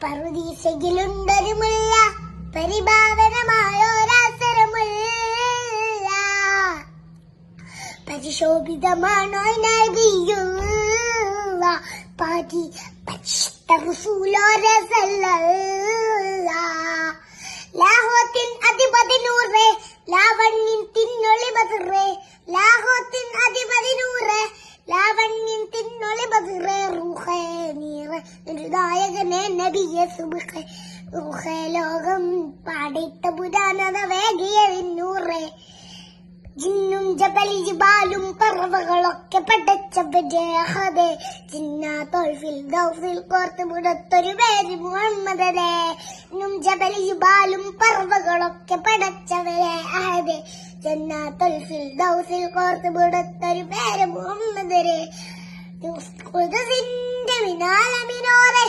പറുദീസയിലുണ്ടൊരു മുല്ല, പരിഭാവനമായൊരവസരമുള്ള പരിശോഭിതമാണോ നബിയുള്ള പാതി പരിശുദ്ധ റസൂലുള്ളാഹി. ലാഹോത്തിൻ അധിപതി നൂറേ, ലാവണ്യൻ തിന്നൊളി ബദറേ, ലാഹോത്തിൻ അധിപതി നൂറേ, ലാവണ്യൻ തിന്നൊളി ബദറേ, റൂഹേ നീറേ നായകനെ നബിയെ സുബ്ഹേ, റൂഹേ ലോകം പാടിത്ത പുരാണത വേഗിയ വിന്നൂറേ. ജിന്നും ജബലി ജിബാലും പറവകളൊക്കെ പടച്ചവരെ അഹദേ, ജിന്നാത്തുൽ ഫിർദൗസിൽ കോർത്ത് മുടത്തൊരു പേര് മുഹമ്മദേ. ജിന്നും ജബലി ജിബാലും പറവകളൊക്കെ പടച്ചവരെ അഹദേ, ജന്നാത്തുൽ ഫിർദൗസിൽ കോർത്ത് മുടത്തൊരു പേര് മുഹമ്മദേ. ഖുദ്സിന്റെ മിനാലമിനോരെ